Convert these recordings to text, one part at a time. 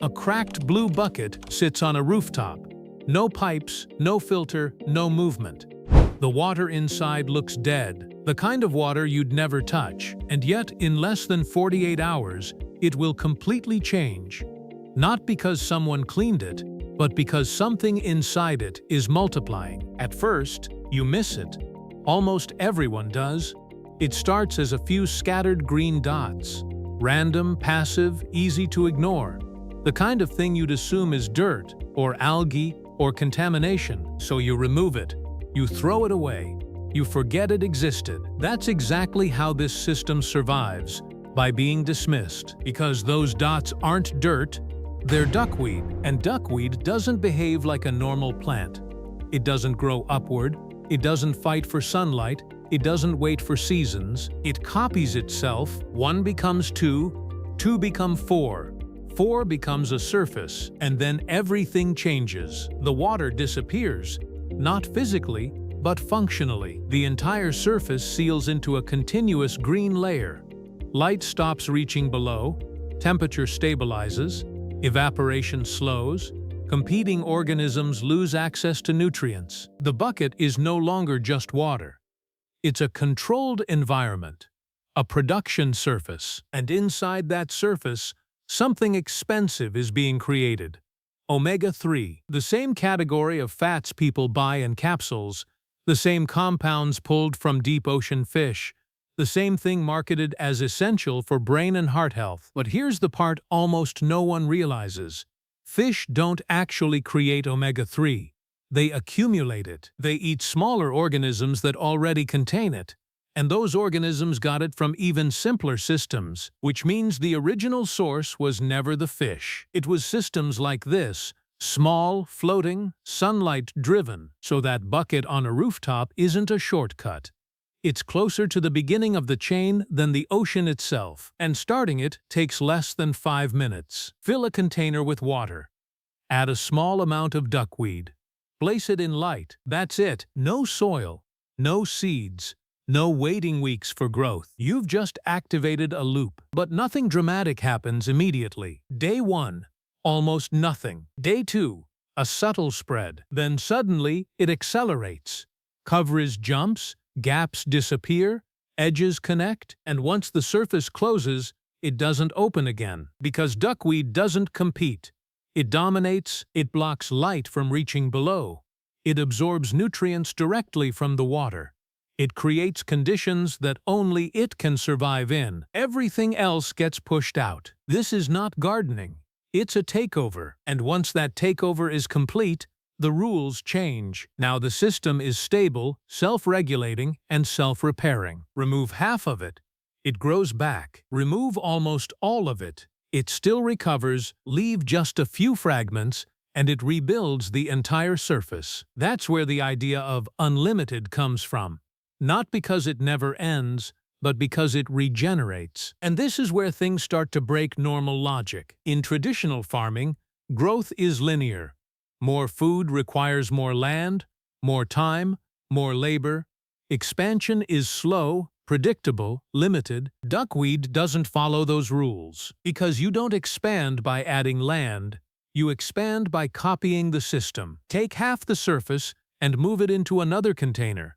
A cracked blue bucket sits on a rooftop. No pipes, no filter, no movement. The water inside looks dead, the kind of water you'd never touch, and yet in less than 48 hours, it will completely change. Not because someone cleaned it, but because something inside it is multiplying. At first, you miss it. Almost everyone does. It starts as a few scattered green dots. Random, passive, easy to ignore. The kind of thing you'd assume is dirt, or algae, or contamination, so you remove it. You throw it away. You forget it existed. That's exactly how this system survives, by being dismissed. Because those dots aren't dirt, they're duckweed, and duckweed doesn't behave like a normal plant. It doesn't grow upward, it doesn't fight for sunlight, it doesn't wait for seasons. It copies itself. 1 becomes 2, 2 become 4. 4 becomes a surface, and then everything changes. The water disappears, not physically, but functionally. The entire surface seals into a continuous green layer. Light stops reaching below, temperature stabilizes, evaporation slows, competing organisms lose access to nutrients. The bucket is no longer just water. It's a controlled environment, a production surface, and inside that surface, something expensive is being created. Omega-3, the same category of fats people buy in capsules, the same compounds pulled from deep ocean fish, the same thing marketed as essential for brain and heart health. But here's the part almost no one realizes. Fish don't actually create omega-3. They accumulate it. They eat smaller organisms that already contain it. And those organisms got it from even simpler systems, which means the original source was never the fish. It was systems like this, small, floating, sunlight-driven, so that bucket on a rooftop isn't a shortcut. It's closer to the beginning of the chain than the ocean itself, and starting it takes less than 5 minutes. Fill a container with water. Add a small amount of duckweed. Place it in light. That's it. No soil, no seeds. No waiting weeks for growth. You've just activated a loop. But nothing dramatic happens immediately. Day 1, almost nothing. Day 2, a subtle spread. Then suddenly, it accelerates. Coverage jumps, gaps disappear, edges connect, and once the surface closes, it doesn't open again. Because duckweed doesn't compete. It dominates, it blocks light from reaching below. It absorbs nutrients directly from the water. It creates conditions that only it can survive in. Everything else gets pushed out. This is not gardening. It's a takeover. And once that takeover is complete, the rules change. Now the system is stable, self-regulating, and self-repairing. Remove half of it. It grows back. Remove almost all of it. It still recovers, leave just a few fragments, and it rebuilds the entire surface. That's where the idea of unlimited comes from. Not because it never ends, but because it regenerates. And this is where things start to break normal logic. In traditional farming, growth is linear. More food requires more land, more time, more labor. Expansion is slow, predictable, limited. Duckweed doesn't follow those rules. Because you don't expand by adding land, you expand by copying the system. Take half the surface and move it into another container.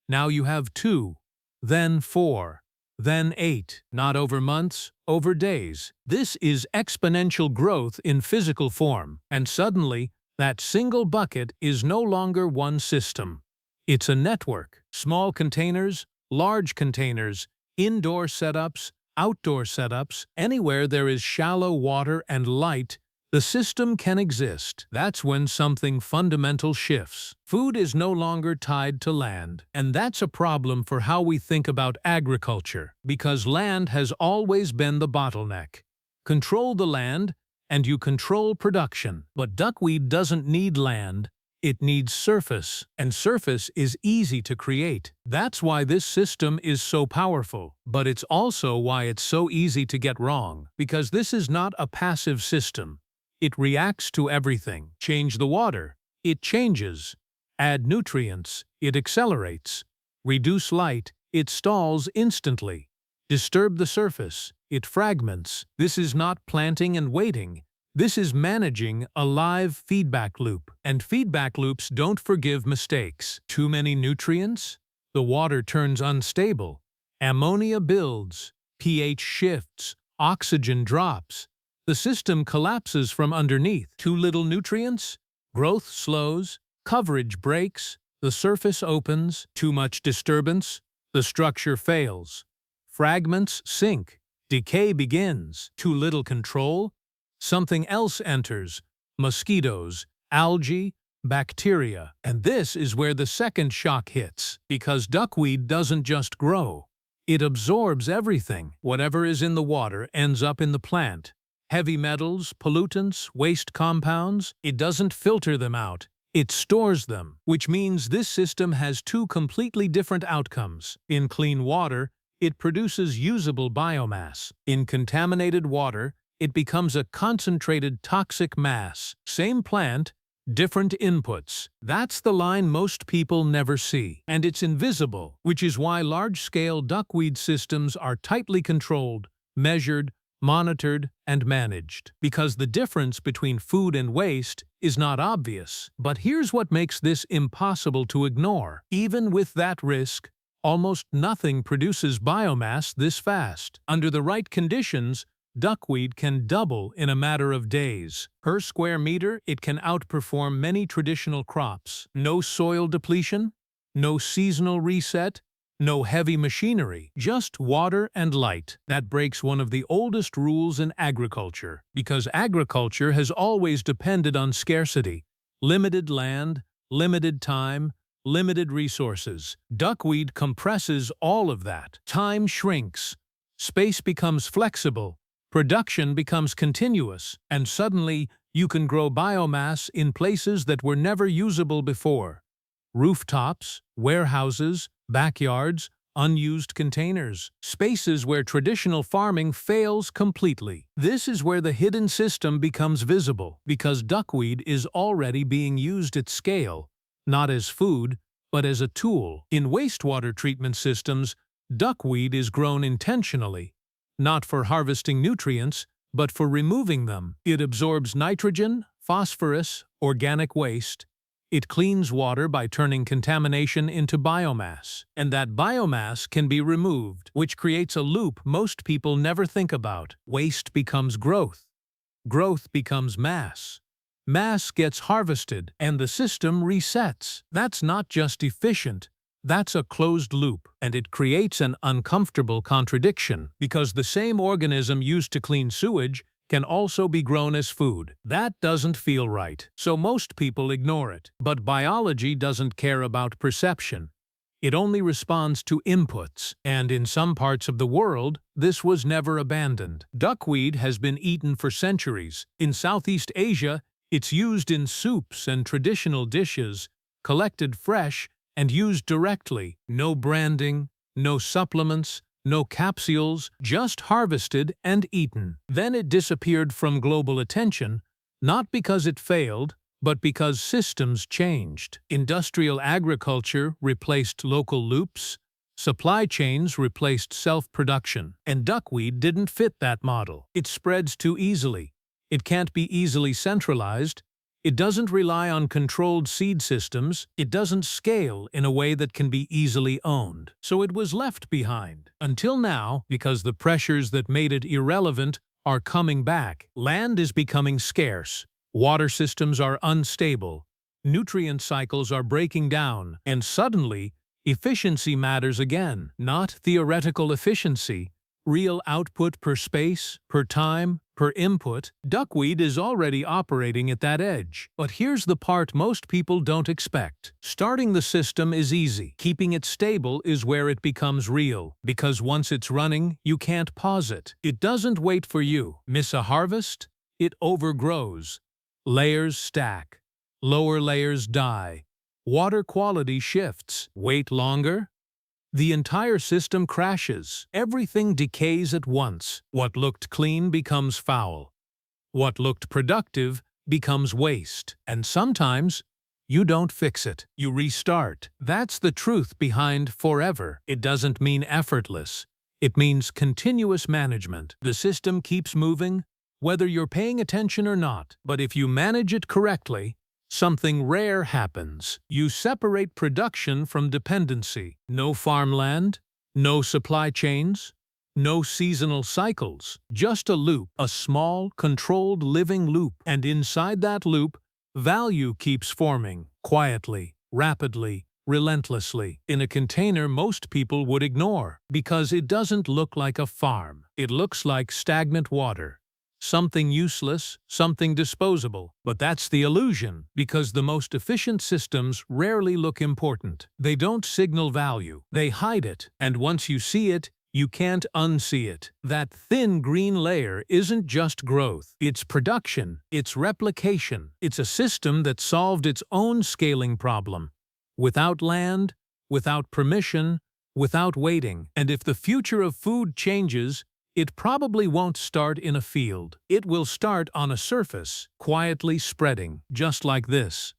Now you have 2, then 4, then 8, not over months, over days. This is exponential growth in physical form, and suddenly, that single bucket is no longer one system. It's a network. Small containers, large containers, indoor setups, outdoor setups, anywhere there is shallow water and light, the system can exist. That's when something fundamental shifts. Food is no longer tied to land. And that's a problem for how we think about agriculture, because land has always been the bottleneck. Control the land, and you control production. But duckweed doesn't need land. It needs surface, and surface is easy to create. That's why this system is so powerful. But it's also why it's so easy to get wrong, because this is not a passive system. It reacts to everything. Change the water, it changes. Add nutrients, it accelerates. Reduce light, it stalls instantly. Disturb the surface, it fragments. This is not planting and waiting. This is managing a live feedback loop. And feedback loops don't forgive mistakes. Too many nutrients? The water turns unstable. Ammonia builds. pH shifts. Oxygen drops. The system collapses from underneath. Too little nutrients? Growth slows. Coverage breaks. The surface opens. Too much disturbance? The structure fails. Fragments sink. Decay begins. Too little control? Something else enters. Mosquitoes, algae, bacteria. And this is where the second shock hits. Because duckweed doesn't just grow. It absorbs everything. Whatever is in the water ends up in the plant. Heavy metals, pollutants, waste compounds, it doesn't filter them out. It stores them, which means this system has two completely different outcomes. In clean water, it produces usable biomass. In contaminated water, it becomes a concentrated toxic mass. Same plant, different inputs. That's the line most people never see. And it's invisible, which is why large-scale duckweed systems are tightly controlled, measured, monitored, and managed. Because the difference between food and waste is not obvious. But here's what makes this impossible to ignore. Even with that risk, almost nothing produces biomass this fast. Under the right conditions, duckweed can double in a matter of days. Per square meter, it can outperform many traditional crops. No soil depletion, no seasonal reset, no heavy machinery, just water and light. That breaks one of the oldest rules in agriculture, because agriculture has always depended on scarcity. Limited land, limited time, limited resources. Duckweed compresses all of that. Time shrinks, space becomes flexible, production becomes continuous, and suddenly you can grow biomass in places that were never usable before. Rooftops, warehouses, backyards, unused containers, spaces where traditional farming fails completely. This is where the hidden system becomes visible, because duckweed is already being used at scale, not as food, but as a tool. In wastewater treatment systems, duckweed is grown intentionally, not for harvesting nutrients, but for removing them. It absorbs nitrogen, phosphorus, organic waste. It cleans water by turning contamination into biomass. And that biomass can be removed, which creates a loop most people never think about. Waste becomes growth. Growth becomes mass. Mass gets harvested, and the system resets. That's not just efficient. That's a closed loop, and it creates an uncomfortable contradiction, because the same organism used to clean sewage can also be grown as food. That doesn't feel right, so most people ignore it. But biology doesn't care about perception. It only responds to inputs, and in some parts of the world, this was never abandoned. Duckweed has been eaten for centuries. In Southeast Asia, it's used in soups and traditional dishes, collected fresh and used directly. No branding, no supplements, no capsules, just harvested and eaten. Then it disappeared from global attention, not because it failed, but because systems changed. Industrial agriculture replaced local loops, supply chains replaced self-production, and duckweed didn't fit that model. It spreads too easily. It can't be easily centralized. It doesn't rely on controlled seed systems. It doesn't scale in a way that can be easily owned. So it was left behind. Until now, because the pressures that made it irrelevant are coming back. Land is becoming scarce. Water systems are unstable. Nutrient cycles are breaking down. And suddenly, efficiency matters again. Not theoretical efficiency. Real output per space, per time, per input. Duckweed is already operating at that edge. But here's the part most people don't expect. Starting the system is easy. Keeping it stable is where it becomes real. Because once it's running, you can't pause it. It doesn't wait for you. Miss a harvest? It overgrows. Layers stack. Lower layers die. Water quality shifts. Wait longer? The entire system crashes. Everything decays at once. What looked clean becomes foul. What looked productive becomes waste. And sometimes, you don't fix it. You restart. That's the truth behind forever. It doesn't mean effortless. It means continuous management. The system keeps moving, whether you're paying attention or not. But if you manage it correctly, something rare happens. You separate production from dependency. No farmland, no supply chains, no seasonal cycles. Just a loop, a small, controlled living loop. And inside that loop, value keeps forming, quietly, rapidly, relentlessly, in a container most people would ignore, because it doesn't look like a farm. It looks like stagnant water. Something useless, something disposable. But that's the illusion, because the most efficient systems rarely look important. They don't signal value, they hide it, and once you see it, you can't unsee it. That thin green layer isn't just growth. It's production, it's replication. It's a system that solved its own scaling problem. Without land, without permission, without waiting. And if the future of food changes, it probably won't start in a field. It will start on a surface, quietly spreading, just like this.